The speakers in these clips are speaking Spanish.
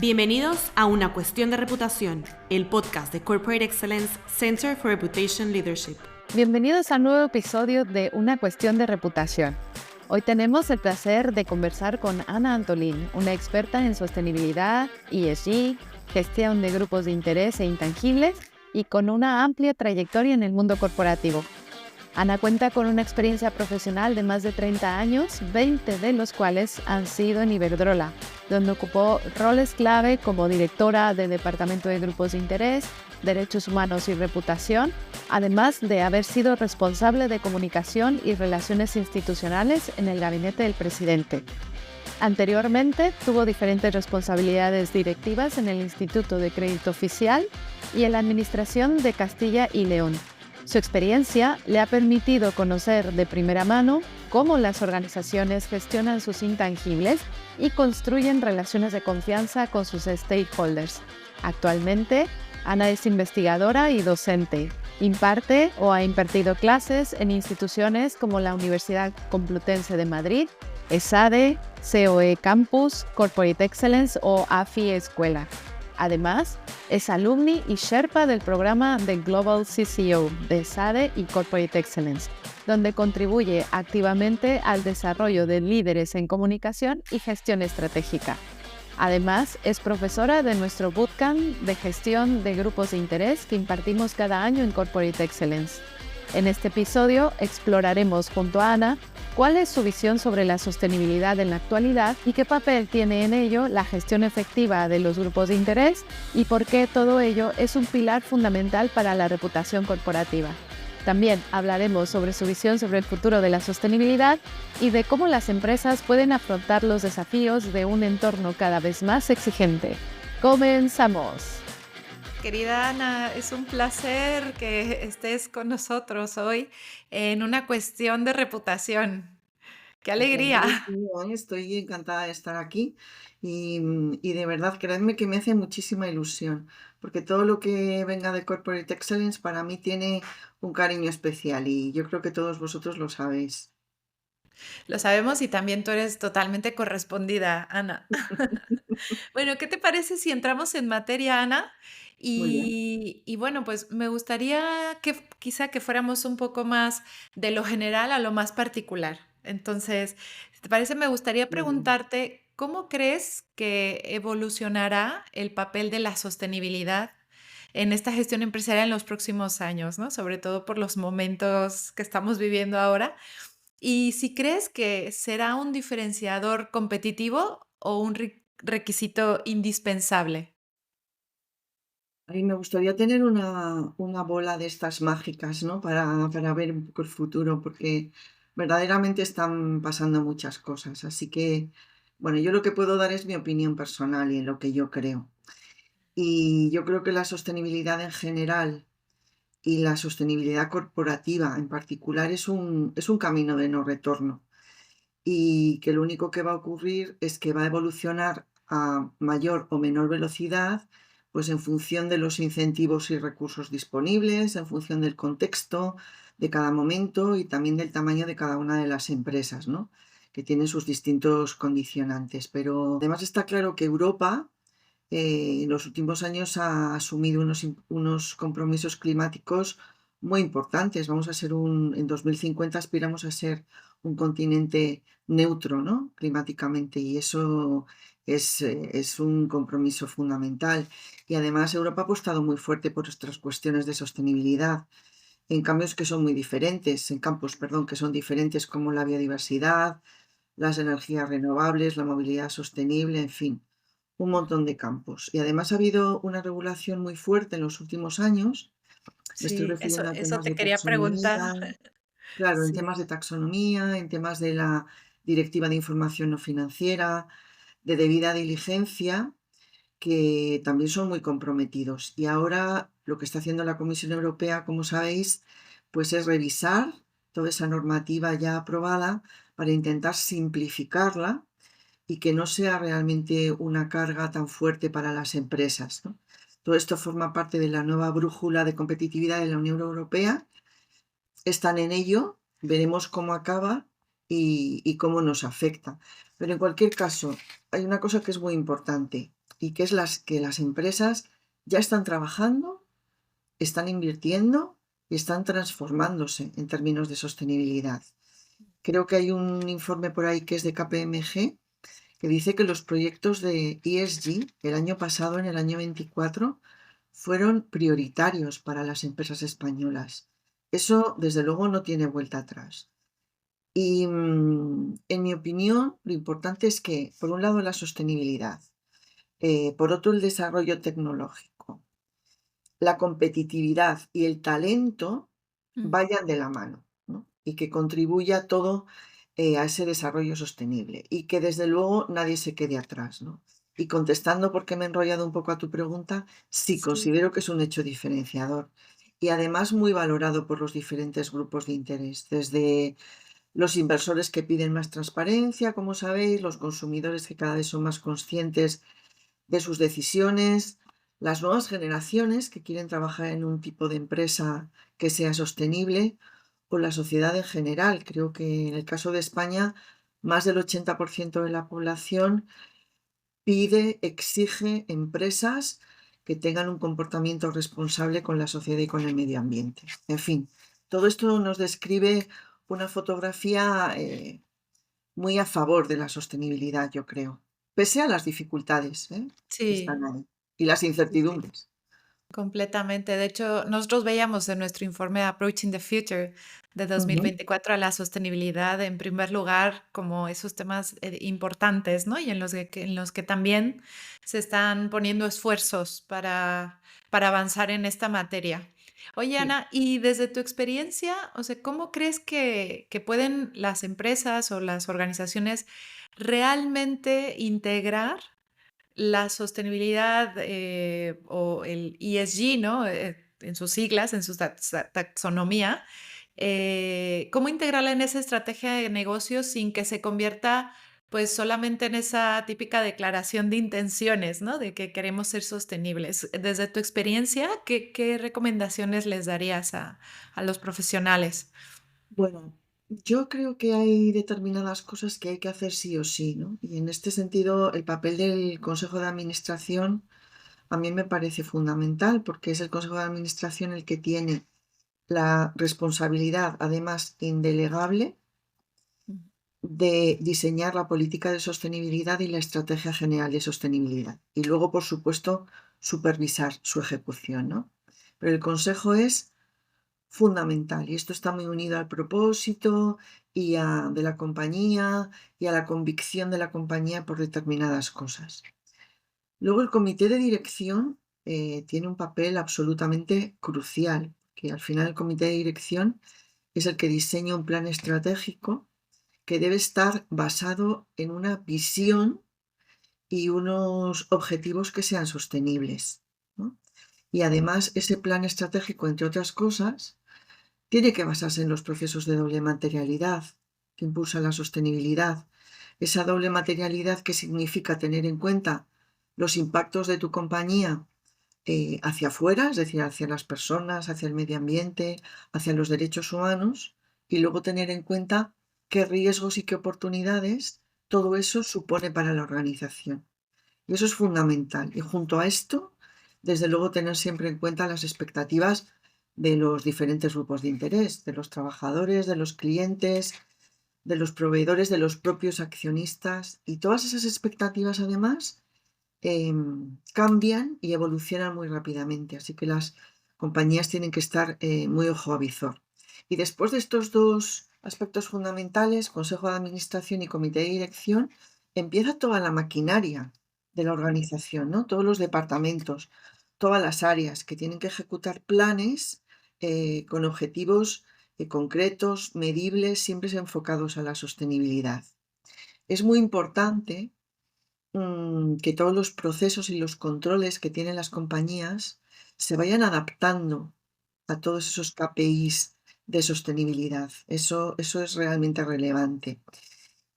Bienvenidos a Una Cuestión de Reputación, el podcast de Corporate Excellence Center for Reputation Leadership. Bienvenidos a un nuevo episodio de Una Cuestión de Reputación. Hoy tenemos el placer de conversar con Ana Antolín, una experta en sostenibilidad, ESG, gestión de grupos de interés e intangibles y con una amplia trayectoria en el mundo corporativo. Ana cuenta con una experiencia profesional de más de 30 años, 20 de los cuales han sido en Iberdrola, donde ocupó roles clave como directora del Departamento de Grupos de Interés, Derechos Humanos y Reputación, además de haber sido responsable de comunicación y relaciones institucionales en el gabinete del presidente. Anteriormente, tuvo diferentes responsabilidades directivas en el Instituto de Crédito Oficial y en la Administración de Castilla y León. Su experiencia le ha permitido conocer de primera mano cómo las organizaciones gestionan sus intangibles y construyen relaciones de confianza con sus stakeholders. Actualmente, Ana es investigadora y docente. Imparte o ha impartido clases en instituciones como la Universidad Complutense de Madrid, ESADE, COE Campus, Corporate Excellence o AFI Escuela. Además, es alumni y Sherpa del programa de Global CCO de ESADE y Corporate Excellence, donde contribuye activamente al desarrollo de líderes en comunicación y gestión estratégica. Además, es profesora de nuestro bootcamp de gestión de grupos de interés que impartimos cada año en Corporate Excellence. En este episodio exploraremos junto a Ana cuál es su visión sobre la sostenibilidad en la actualidad y qué papel tiene en ello la gestión efectiva de los grupos de interés y por qué todo ello es un pilar fundamental para la reputación corporativa. También hablaremos sobre su visión sobre el futuro de la sostenibilidad y de cómo las empresas pueden afrontar los desafíos de un entorno cada vez más exigente. ¡Comenzamos! Querida Ana, es un placer que estés con nosotros hoy en Una Cuestión de Reputación. ¡Qué alegría! Estoy encantada de estar aquí y de verdad, creedme que me hace muchísima ilusión, porque todo lo que venga de Corporate Excellence para mí tiene un cariño especial y yo creo que todos vosotros lo sabéis. Lo sabemos y también tú eres totalmente correspondida, Ana. Bueno, ¿qué te parece si entramos en materia, Ana? Muy bien. Y bueno, pues me gustaría que quizá que fuéramos un poco más de lo general a lo más particular. Entonces, si te parece, me gustaría Muy bien. preguntarte, ¿cómo crees que evolucionará el papel de la sostenibilidad en esta gestión empresarial en los próximos años, ¿no? Sobre todo por los momentos que estamos viviendo ahora. Y si crees que será un diferenciador competitivo o un requisito indispensable. Ay, me gustaría tener una bola de estas mágicas, ¿no? Para ver un poco el futuro, porque verdaderamente están pasando muchas cosas. Así que, bueno, yo lo que puedo dar es mi opinión personal y en lo que yo creo. Y yo creo que la sostenibilidad en general y la sostenibilidad corporativa en particular es un camino de no retorno y que lo único que va a ocurrir es que va a evolucionar a mayor o menor velocidad, pues en función de los incentivos y recursos disponibles, en función del contexto de cada momento y también del tamaño de cada una de las empresas, ¿no? Que tienen sus distintos condicionantes. Pero además está claro que Europa en los últimos años ha asumido unos compromisos climáticos muy importantes. En 2050 aspiramos a ser un continente neutro, ¿no? Climáticamente, y eso es un compromiso fundamental. Y además Europa ha apostado muy fuerte por estas cuestiones de sostenibilidad en cambios que son muy diferentes, en campos, perdón, que son diferentes como la biodiversidad, las energías renovables, la movilidad sostenible, en fin, un montón de campos. Y además ha habido una regulación muy fuerte en los últimos años. Me estoy Sí, eso refiriendo a eso temas te de quería preguntar. taxonomía, claro, en temas Sí, de taxonomía, en temas de la Directiva de Información No Financiera, de debida diligencia, que también son muy comprometidos. Y ahora lo que está haciendo la Comisión Europea, como sabéis, pues es revisar toda esa normativa ya aprobada para intentar simplificarla y que no sea realmente una carga tan fuerte para las empresas, ¿no? Todo esto forma parte de la nueva brújula de competitividad de la Unión Europea. Están en ello, veremos cómo acaba y cómo nos afecta. Pero en cualquier caso, hay una cosa que es muy importante. y que es que las empresas ya están trabajando, están invirtiendo y están transformándose en términos de sostenibilidad. Creo que hay un informe por ahí que es de KPMG que dice que los proyectos de ESG el año pasado, en el año 24, fueron prioritarios para las empresas españolas. Eso, desde luego, no tiene vuelta atrás. Y en mi opinión, lo importante es que, por un lado, la sostenibilidad, por otro, el desarrollo tecnológico, la competitividad y el talento Mm. vayan de la mano, ¿no? Y que contribuya todo a ese desarrollo sostenible y que desde luego nadie se quede atrás, ¿no? Y contestando, porque me he enrollado un poco a tu pregunta, sí, Sí. considero que es un hecho diferenciador y además muy valorado por los diferentes grupos de interés, desde los inversores que piden más transparencia, como sabéis, los consumidores que cada vez son más conscientes de sus decisiones, las nuevas generaciones que quieren trabajar en un tipo de empresa que sea sostenible, o la sociedad en general. Creo que en el caso de España, más del 80% de la población pide, exige empresas que tengan un comportamiento responsable con la sociedad y con el medio ambiente. En fin, todo esto nos describe una fotografía muy a favor de la sostenibilidad, yo creo, pese a las dificultades, que están Sí, ahí y las sí, sí. incertidumbres. Completamente. De hecho, nosotros veíamos en nuestro informe Approaching the Future de Ujú, 2024 a la sostenibilidad en primer lugar como esos temas importantes, ¿no? Y en los que también se están poniendo esfuerzos para avanzar en esta materia. Oye, sí. Ana, y desde tu experiencia, o sea, ¿cómo crees que pueden las empresas o las organizaciones realmente integrar la sostenibilidad o el ESG, ¿no? En sus siglas, en su taxonomía, ¿cómo integrarla en esa estrategia de negocio sin que se convierta pues solamente en esa típica declaración de intenciones, ¿no? De que queremos ser sostenibles. Desde tu experiencia, ¿qué recomendaciones les darías a los profesionales? Bueno, yo creo que hay determinadas cosas que hay que hacer sí o sí, ¿no? Y en este sentido, el papel del Consejo de Administración a mí me parece fundamental porque es el Consejo de Administración el que tiene la responsabilidad, además indelegable, Mm. de diseñar la política de sostenibilidad y la estrategia general de sostenibilidad. Y luego, por supuesto, supervisar su ejecución, ¿no? Pero el consejo es fundamental y esto está muy unido al propósito de la compañía y a la convicción de la compañía por determinadas cosas. Luego, el comité de dirección tiene un papel absolutamente crucial, que al final el comité de dirección es el que diseña un plan estratégico que debe estar basado en una visión y unos objetivos que sean sostenibles, ¿no? Y además ese plan estratégico, entre otras cosas, tiene que basarse en los procesos de doble materialidad que impulsan la sostenibilidad. Esa doble materialidad que significa tener en cuenta los impactos de tu compañía hacia afuera, es decir, hacia las personas, hacia el medio ambiente, hacia los derechos humanos, y luego tener en cuenta qué riesgos y qué oportunidades todo eso supone para la organización. Y eso es fundamental. Y junto a esto, desde luego, tener siempre en cuenta las expectativas de los diferentes grupos de interés, de los trabajadores, de los clientes, de los proveedores, de los propios accionistas. Y todas esas expectativas, además, cambian y evolucionan muy rápidamente, así que las compañías tienen que estar muy ojo a visor. Y después de estos dos aspectos fundamentales, consejo de administración y comité de dirección, empieza toda la maquinaria de la organización, ¿no? Todos los departamentos, todas las áreas que tienen que ejecutar planes con objetivos concretos, medibles, siempre enfocados a la sostenibilidad. Es muy importante que todos los procesos y los controles que tienen las compañías se vayan adaptando a todos esos KPIs de sostenibilidad. Eso es realmente relevante.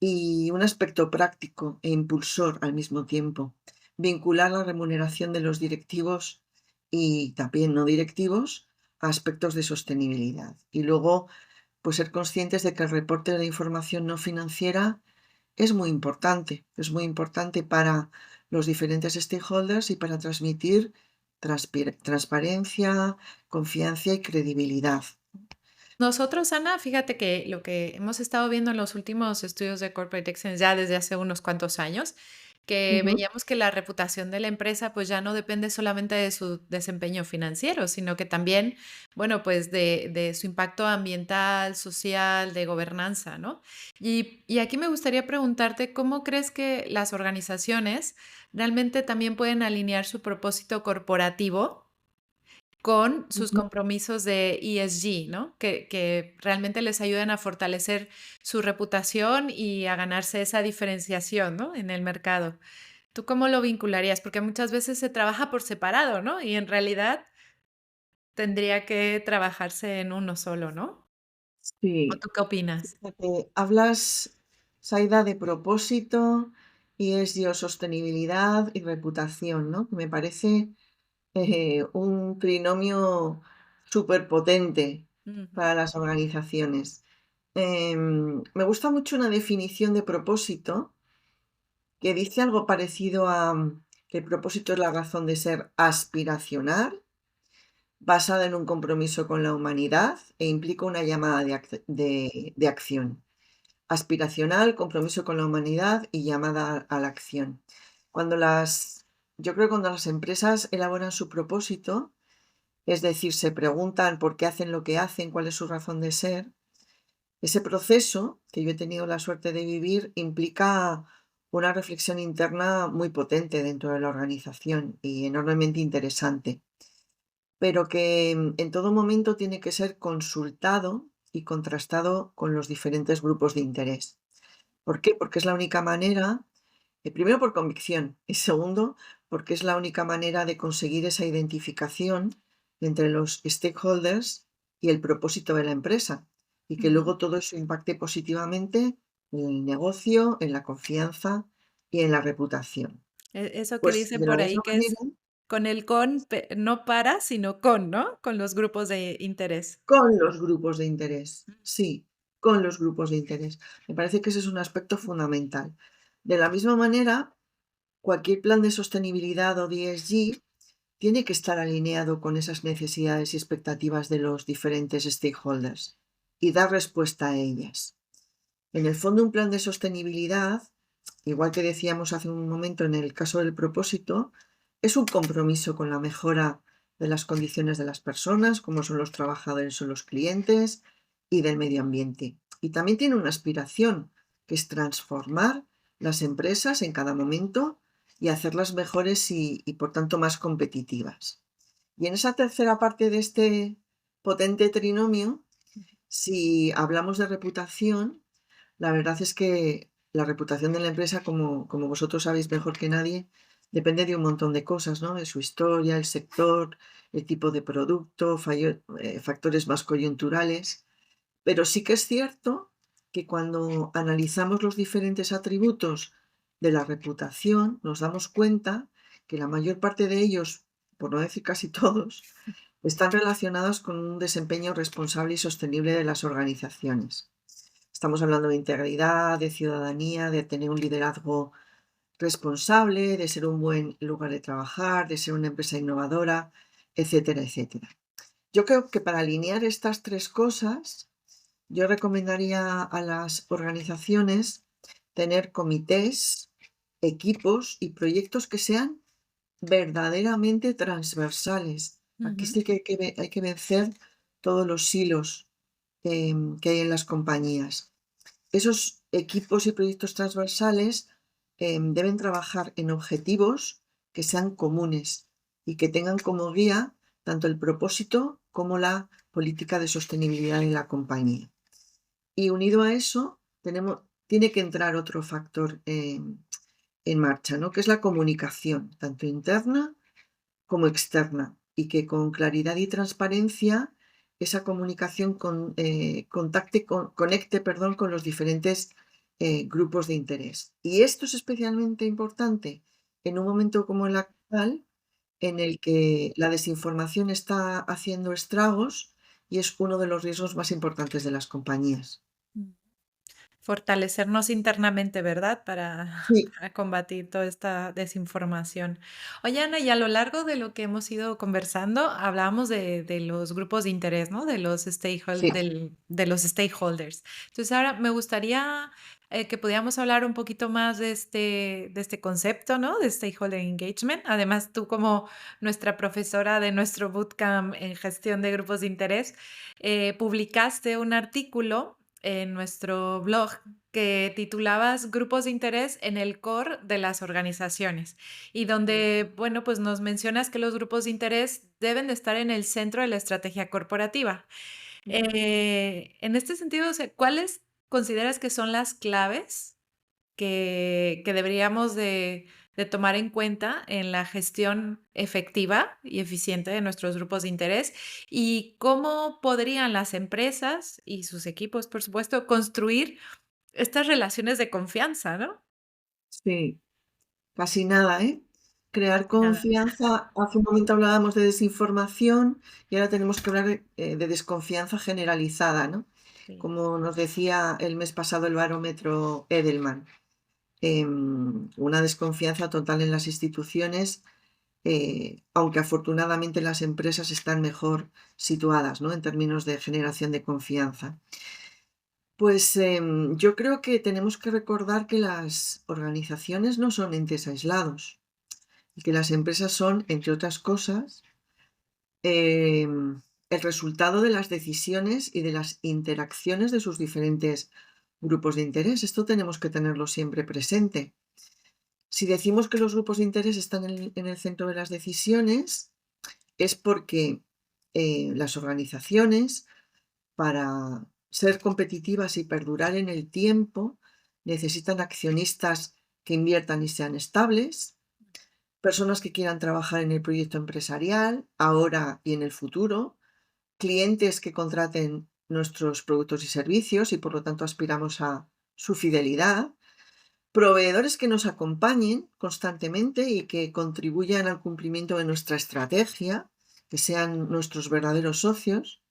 Y un aspecto práctico e impulsor al mismo tiempo, vincular la remuneración de los directivos y también no directivos a aspectos de sostenibilidad. Y luego, pues ser conscientes de que el reporte de la información no financiera es muy importante para los diferentes stakeholders y para transmitir transparencia, confianza y credibilidad. Nosotros, Ana, fíjate que lo que hemos estado viendo en los últimos estudios de Corporate Excellence ya desde hace unos cuantos años, que Ujú. veíamos que la reputación de la empresa pues ya no depende solamente de su desempeño financiero, sino que también, bueno, pues de su impacto ambiental, social, de gobernanza, ¿no? Y aquí me gustaría preguntarte, ¿cómo crees que las organizaciones realmente también pueden alinear su propósito corporativo con sus Ujú. compromisos de ESG, ¿no? Que realmente les ayuden a fortalecer su reputación y a ganarse esa diferenciación, ¿no? En el mercado. ¿Tú cómo lo vincularías? Porque muchas veces se trabaja por separado, ¿no? Y en realidad tendría que trabajarse en uno solo, ¿no? ¿O Sí, tú qué opinas? fíjate, hablas, Saida, de propósito, ESG o sostenibilidad y reputación, ¿no? Me parece un trinomio súper potente Ujú, para las organizaciones. Me gusta mucho una definición de propósito que dice algo parecido a que el propósito es la razón de ser aspiracional, basada en un compromiso con la humanidad e implica una llamada de acción. Aspiracional, compromiso con la humanidad y llamada a la acción. Cuando las, yo creo que cuando las empresas elaboran su propósito, es decir, se preguntan por qué hacen lo que hacen, cuál es su razón de ser. Ese proceso, que yo he tenido la suerte de vivir, implica una reflexión interna muy potente dentro de la organización y enormemente interesante, pero que en todo momento tiene que ser consultado y contrastado con los diferentes grupos de interés. ¿Por qué? Porque es la única manera, primero por convicción y segundo porque es la única manera de conseguir esa identificación entre los stakeholders y el propósito de la empresa y que ujú. luego todo eso impacte positivamente en el negocio, en la confianza y en la reputación. Eso que Pues dicen de la por ahí misma que manera, es con el con, no para, sino con, ¿no? Con los grupos de interés. con los grupos de interés, sí, con los grupos de interés. Me parece que ese es un aspecto fundamental. De la misma manera, cualquier plan de sostenibilidad o de ESG tiene que estar alineado con esas necesidades y expectativas de los diferentes stakeholders y dar respuesta a ellas. En el fondo, un plan de sostenibilidad, igual que decíamos hace un momento en el caso del propósito, es un compromiso con la mejora de las condiciones de las personas, como son los trabajadores o los clientes, y del medio ambiente. Y también tiene una aspiración, que es transformar las empresas en cada momento y hacerlas mejores y por tanto más competitivas. Y en esa tercera parte de este potente trinomio, si hablamos de reputación, la verdad es que la reputación de la empresa, como vosotros sabéis mejor que nadie, depende de un montón de cosas, ¿no? De su historia, el sector, el tipo de producto, factores más coyunturales. Pero sí que es cierto que cuando analizamos los diferentes atributos de la reputación, nos damos cuenta que la mayor parte de ellos, por no decir casi todos, están relacionados con un desempeño responsable y sostenible de las organizaciones. Estamos hablando de integridad, de ciudadanía, de tener un liderazgo responsable, de ser un buen lugar de trabajar, de ser una empresa innovadora, etcétera, etcétera. Yo creo que para alinear estas tres cosas, yo recomendaría a las organizaciones tener comités, equipos y proyectos que sean verdaderamente transversales. Aquí Ujú. sí que hay que vencer todos los silos que hay en las compañías. Esos equipos y proyectos transversales deben trabajar en objetivos que sean comunes y que tengan como guía tanto el propósito como la política de sostenibilidad de la compañía. Y unido a eso, tiene que entrar otro factor en marcha, ¿no? Que es la comunicación, tanto interna como externa, y que con claridad y transparencia esa comunicación conecte, perdón, con los diferentes grupos de interés. Y esto es especialmente importante en un momento como el actual, en el que la desinformación está haciendo estragos y es uno de los riesgos más importantes de las compañías. Mm. Fortalecernos internamente, ¿verdad? Para, Sí, para combatir toda esta desinformación. Oye, Ana, y a lo largo de lo que hemos ido conversando, hablábamos de los grupos de interés, ¿no? sí, De los stakeholders. Entonces, ahora me gustaría que pudiéramos hablar un poquito más de este concepto, ¿no? De stakeholder engagement. Además, tú como nuestra profesora de nuestro bootcamp en gestión de grupos de interés, publicaste un artículo en nuestro blog que titulabas Grupos de interés en el core de las organizaciones y donde, bueno, pues nos mencionas que los grupos de interés deben de estar en el centro de la estrategia corporativa. En este sentido, o sea, ¿cuáles consideras que son las claves que deberíamos de tomar en cuenta en la gestión efectiva y eficiente de nuestros grupos de interés? ¿Y cómo podrían las empresas y sus equipos, por supuesto, construir estas relaciones de confianza, ¿no? sí. Casi nada, ¿eh? Crear Nada. confianza. Hace un momento hablábamos de desinformación y ahora tenemos que hablar de desconfianza generalizada, ¿no? Sí. Como nos decía el mes pasado el barómetro Edelman, una desconfianza total en las instituciones, aunque afortunadamente las empresas están mejor situadas, ¿no? En términos de generación de confianza. Pues yo creo que tenemos que recordar que las organizaciones no son entes aislados y que las empresas son, entre otras cosas, el resultado de las decisiones y de las interacciones de sus diferentes grupos de interés. Esto tenemos que tenerlo siempre presente. Si decimos que los grupos de interés están en el centro de las decisiones, es porque las organizaciones, para ser competitivas y perdurar en el tiempo, necesitan accionistas que inviertan y sean estables, personas que quieran trabajar en el proyecto empresarial, ahora y en el futuro, clientes que contraten nuestros productos y servicios y por lo tanto aspiramos a su fidelidad, proveedores que nos acompañen constantemente y que contribuyan al cumplimiento de nuestra estrategia, que sean nuestros verdaderos socios,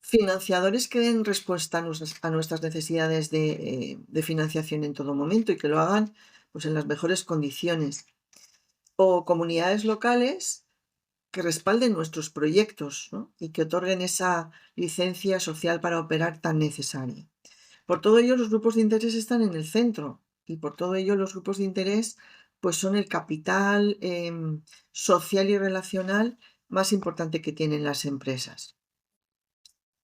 financiadores que den respuesta a nuestras necesidades de financiación en todo momento y que lo hagan pues, en las mejores condiciones, o comunidades locales que respalden nuestros proyectos, ¿no? Y que otorguen esa licencia social para operar tan necesaria. Por todo ello, los grupos de interés están en el centro y por todo ello los grupos de interés pues son el capital social y relacional más importante que tienen las empresas.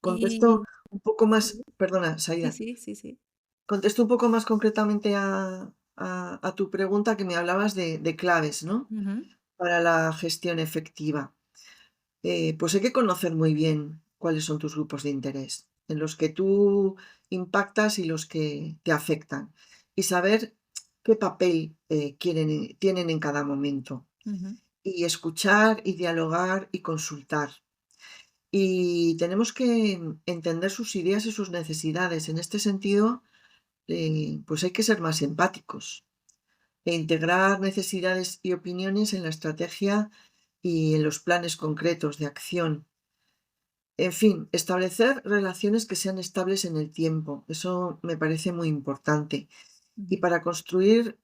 Contesto Y un poco más, sí, perdona, sí, Saída, sí, sí, sí. contesto un poco más concretamente a tu pregunta que me hablabas de claves, ¿no? Ujú. Para la gestión efectiva. Pues hay que conocer muy bien cuáles son tus grupos de interés, en los que tú impactas y los que te afectan, y saber qué papel tienen en cada momento, Ujú. y escuchar y dialogar y consultar. Y tenemos que entender sus ideas y sus necesidades. En este sentido, pues hay que ser más empáticos e integrar necesidades y opiniones en la estrategia y en los planes concretos de acción. En fin, establecer relaciones que sean estables en el tiempo. Eso me parece muy importante. Y Ujú. para construir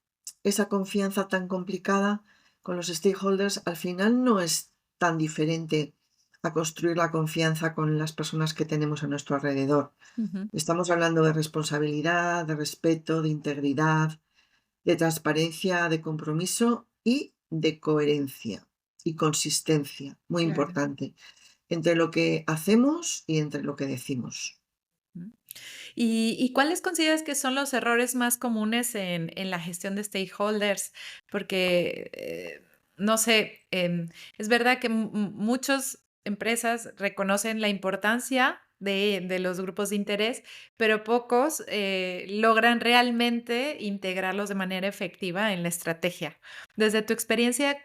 esa confianza tan complicada con los stakeholders, al final no es tan diferente a construir la confianza con las personas que tenemos a nuestro alrededor. Ujú. Estamos hablando de responsabilidad, de respeto, de integridad, de transparencia, de compromiso y de coherencia y consistencia, muy Claro. importante, entre lo que hacemos y entre lo que decimos. Ujú. ¿Y cuáles consideras que son los errores más comunes en la gestión de stakeholders? Porque, no sé, es verdad que muchas empresas reconocen la importancia de los grupos de interés, pero pocos logran realmente integrarlos de manera efectiva en la estrategia. Desde tu experiencia,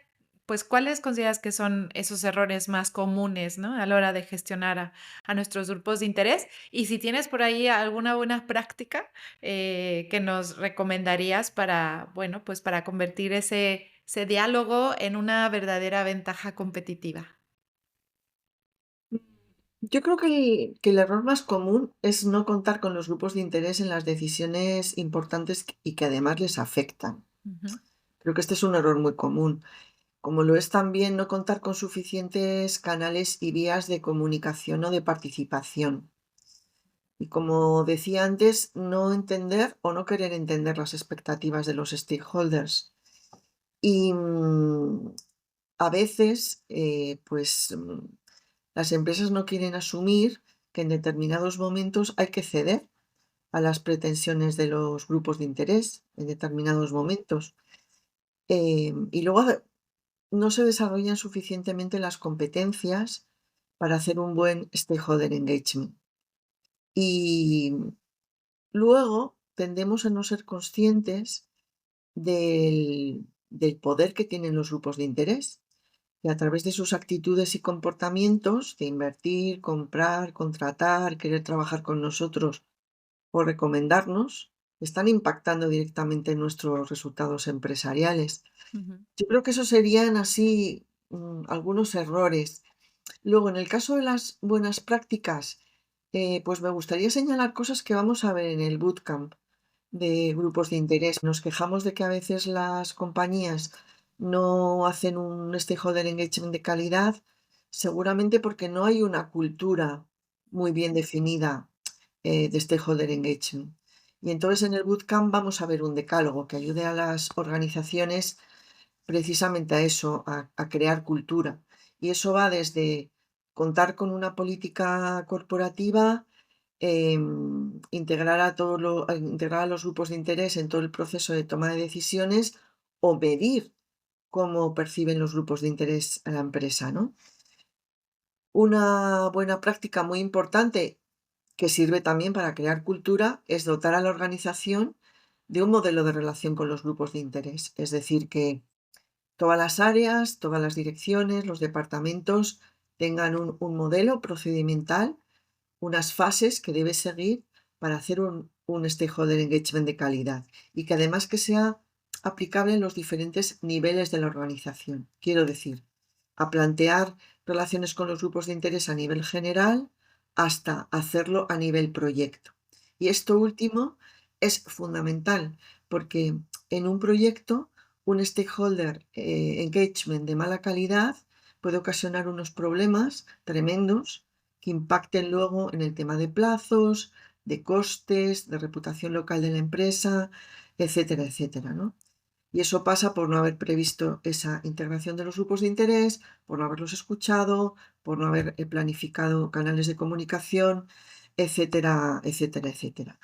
pues, ¿cuáles consideras que son esos errores más comunes, ¿no? A la hora de gestionar a nuestros grupos de interés? Y si tienes por ahí alguna buena práctica que nos recomendarías para, bueno, pues para convertir ese diálogo en una verdadera ventaja competitiva. Yo creo que el error más común es no contar con los grupos de interés en las decisiones importantes y que además les afectan. Ujú, Creo que este es un error muy común, como lo es también no contar con suficientes canales y vías de comunicación o de participación. Y como decía antes, no entender o no querer entender las expectativas de los stakeholders. Y a veces, las empresas no quieren asumir que en determinados momentos hay que ceder a las pretensiones de los grupos de interés en determinados momentos. Y luego no se desarrollan suficientemente las competencias para hacer un buen stakeholder engagement. Y luego tendemos a no ser conscientes del poder que tienen los grupos de interés y a través de sus actitudes y comportamientos de invertir, comprar, contratar, querer trabajar con nosotros o recomendarnos, están impactando directamente en nuestros resultados empresariales. ujú. Yo creo que esos serían así algunos errores. Luego, en el caso de las buenas prácticas, pues me gustaría señalar cosas que vamos a ver en el bootcamp de grupos de interés. Nos quejamos de que a veces las compañías no hacen un stakeholder engagement de calidad, seguramente porque no hay una cultura muy bien definida de stakeholder engagement. Y entonces en el bootcamp vamos a ver un decálogo que ayude a las organizaciones precisamente a eso, a crear cultura. Y eso va desde contar con una política corporativa, integrar a los grupos de interés en todo el proceso de toma de decisiones o medir cómo perciben los grupos de interés a la empresa, ¿no? Una buena práctica muy importante que sirve también para crear cultura es dotar a la organización de un modelo de relación con los grupos de interés. Es decir, que todas las áreas, todas las direcciones, los departamentos tengan un modelo procedimental, unas fases que debe seguir para hacer un stakeholder engagement de calidad y que además que sea aplicable en los diferentes niveles de la organización. Quiero decir, a plantear relaciones con los grupos de interés a nivel general hasta hacerlo a nivel proyecto. Y esto último es fundamental porque en un proyecto un stakeholder engagement de mala calidad puede ocasionar unos problemas tremendos que impacten luego en el tema de plazos, de costes, de reputación local de la empresa, etcétera, etcétera, ¿no? Y eso pasa por no haber previsto esa integración de los grupos de interés, por no haberlos escuchado, por no haber planificado canales de comunicación, etcétera, etcétera, etcétera.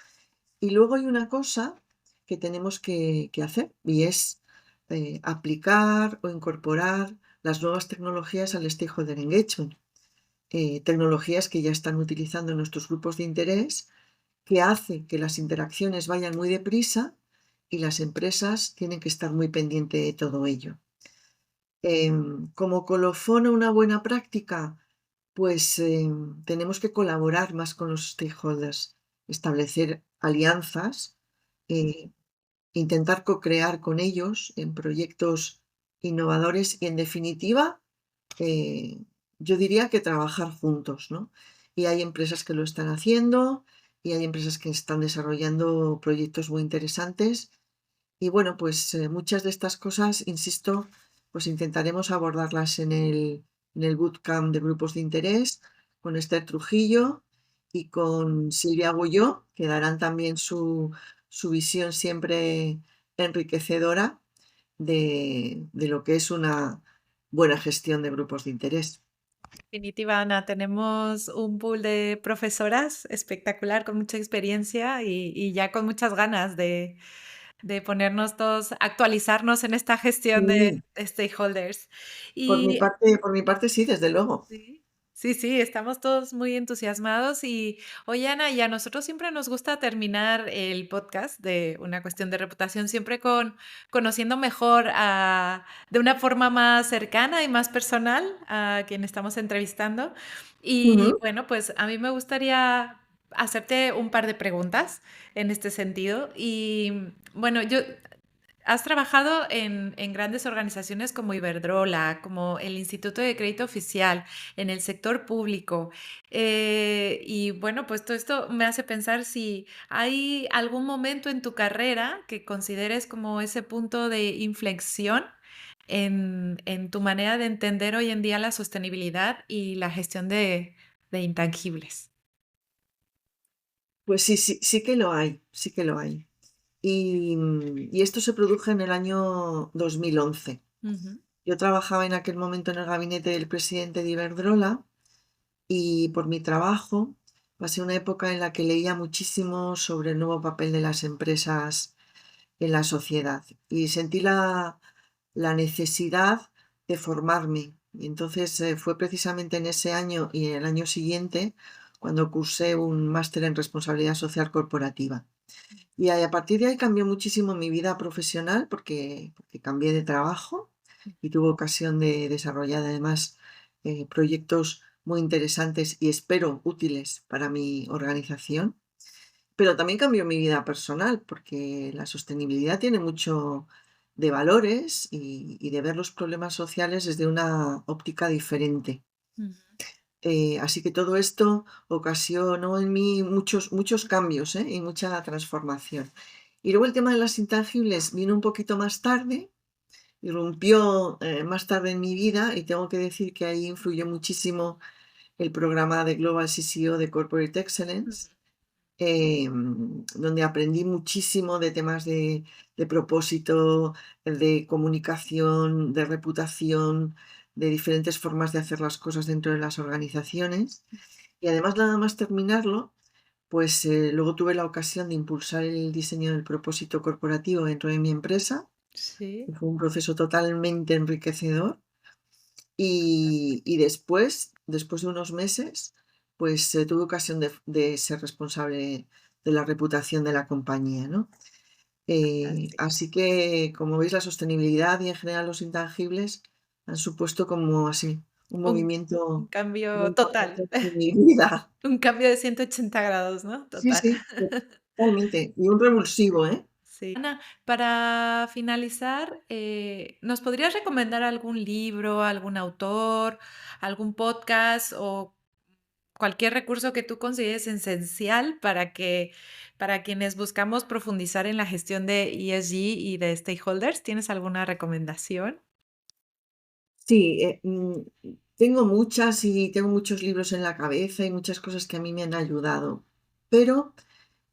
Y luego hay una cosa que tenemos que hacer y es aplicar o incorporar las nuevas tecnologías al stakeholder engagement. Tecnologías que ya están utilizando nuestros grupos de interés, que hace que las interacciones vayan muy deprisa y las empresas tienen que estar muy pendientes de todo ello. Como colofón a una buena práctica, pues tenemos que colaborar más con los stakeholders, establecer alianzas, eh, intentar co-crear con ellos en proyectos innovadores y, en definitiva, eh, yo diría que trabajar juntos, ¿no? Y hay empresas que lo están haciendo y hay empresas que están desarrollando proyectos muy interesantes. Y bueno, pues muchas de estas cosas, insisto, pues intentaremos abordarlas en el bootcamp de grupos de interés con Esther Trujillo y con Silvia Agulló, que darán también su visión siempre enriquecedora de lo que es una buena gestión de grupos de interés. Definitiva, Ana, tenemos un pool de profesoras espectacular, con mucha experiencia y ya con muchas ganas de ponernos todos, actualizarnos en esta gestión Sí, de stakeholders. Y por mi parte sí, desde luego. sí, sí, sí, estamos todos muy entusiasmados y, oye, Ana, y a nosotros siempre nos gusta terminar el podcast de Una cuestión de reputación, siempre con conociendo mejor de una forma más cercana y más personal a quien estamos entrevistando. Y Ujú. bueno, pues a mí me gustaría hacerte un par de preguntas en este sentido. Y bueno, yo has trabajado en grandes organizaciones como Iberdrola, como el Instituto de Crédito Oficial, en el sector público. Y bueno, pues todo esto me hace pensar si hay algún momento en tu carrera que consideres como ese punto de inflexión en tu manera de entender hoy en día la sostenibilidad y la gestión de intangibles. Pues sí, sí, sí que lo hay, sí que lo hay. Y esto se produjo en el año 2011. Ujú. Yo trabajaba en aquel momento en el gabinete del presidente de Iberdrola y por mi trabajo pasé una época en la que leía muchísimo sobre el nuevo papel de las empresas en la sociedad y sentí la necesidad de formarme. Y entonces fue precisamente en ese año y en el año siguiente cuando cursé un máster en responsabilidad social corporativa. Y a partir de ahí cambió muchísimo mi vida profesional porque cambié de trabajo y tuve ocasión de desarrollar además proyectos muy interesantes y espero útiles para mi organización. Pero también cambió mi vida personal porque la sostenibilidad tiene mucho de valores y de ver los problemas sociales desde una óptica diferente. Ujú. Así que todo esto ocasionó en mí muchos cambios, y mucha transformación. Y luego el tema de las intangibles vino un poquito más tarde, irrumpió más tarde en mi vida y tengo que decir que ahí influyó muchísimo el programa de Global CCO de Corporate Excellence, donde aprendí muchísimo de temas de propósito, de comunicación, de reputación, de diferentes formas de hacer las cosas dentro de las organizaciones. Y además, nada más terminarlo, pues luego tuve la ocasión de impulsar el diseño del propósito corporativo dentro de mi empresa. Sí. Y fue un proceso totalmente enriquecedor. Y después de unos meses, pues tuve ocasión de ser responsable de la reputación de la compañía, ¿no? Fantástico. Así que, como veis, la sostenibilidad y en general los intangibles han supuesto como así un Un movimiento muy cambio importante total, en mi vida. un cambio de 180 grados, ¿no? Sí, Total. sí, totalmente. Y un revulsivo, ¿eh? Sí. Ana, para finalizar, ¿nos podrías recomendar algún libro, algún autor, algún podcast o cualquier recurso que tú consideres esencial para quienes buscamos profundizar en la gestión de ESG y de stakeholders? ¿Tienes alguna recomendación? Sí, tengo muchas y tengo muchos libros en la cabeza y muchas cosas que a mí me han ayudado, pero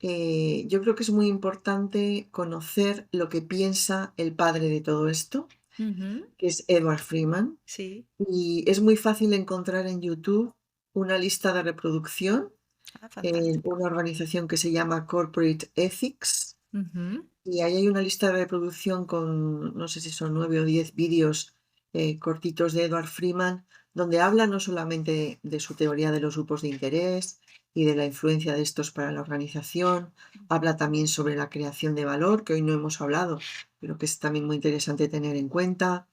yo creo que es muy importante conocer lo que piensa el padre de todo esto, Ujú. que es Edward Freeman, Sí. y es muy fácil encontrar en YouTube una lista de reproducción Ah, en fantástico. una organización que se llama Corporate Ethics, Ujú. y ahí hay una lista de reproducción con, no sé si son 9 o 10 vídeos cortitos de Edward Freeman, donde habla no solamente de su teoría de los grupos de interés y de la influencia de estos para la organización, habla también sobre la creación de valor, que hoy no hemos hablado, pero que es también muy interesante tener en cuenta.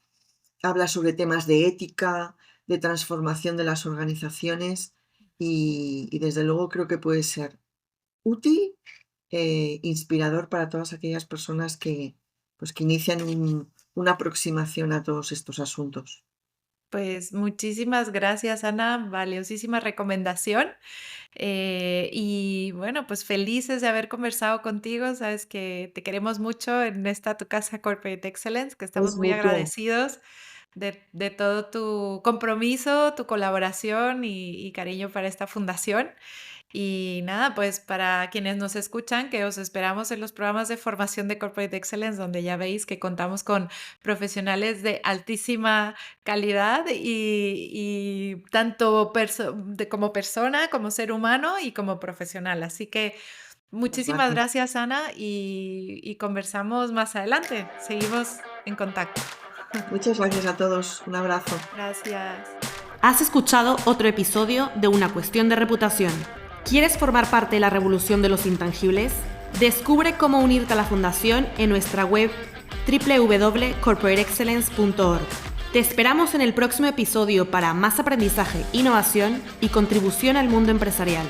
Habla sobre temas de ética, de transformación de las organizaciones y desde luego creo que puede ser útil, inspirador para todas aquellas personas pues, que inician una aproximación a todos estos asuntos. Pues muchísimas gracias, Ana. Valiosísima recomendación. Y bueno, pues felices de haber conversado contigo. Sabes que te queremos mucho en esta tu casa Corporate Excellence, que estamos Es muy mutuo. agradecidos de todo tu compromiso, tu colaboración y cariño para esta fundación. Y nada, pues para quienes nos escuchan, que os esperamos en los programas de formación de Corporate Excellence, donde ya veis que contamos con profesionales de altísima calidad y tanto como persona, como ser humano y como profesional. Así que Muchas muchísimas gracias. gracias, Ana, y conversamos más adelante. Seguimos en contacto. Muchas gracias a todos. Un abrazo. Gracias. Has escuchado otro episodio de Una cuestión de reputación. ¿Quieres formar parte de la revolución de los intangibles? Descubre cómo unirte a la fundación en nuestra web www.corporateexcellence.org. Te esperamos en el próximo episodio para más aprendizaje, innovación y contribución al mundo empresarial.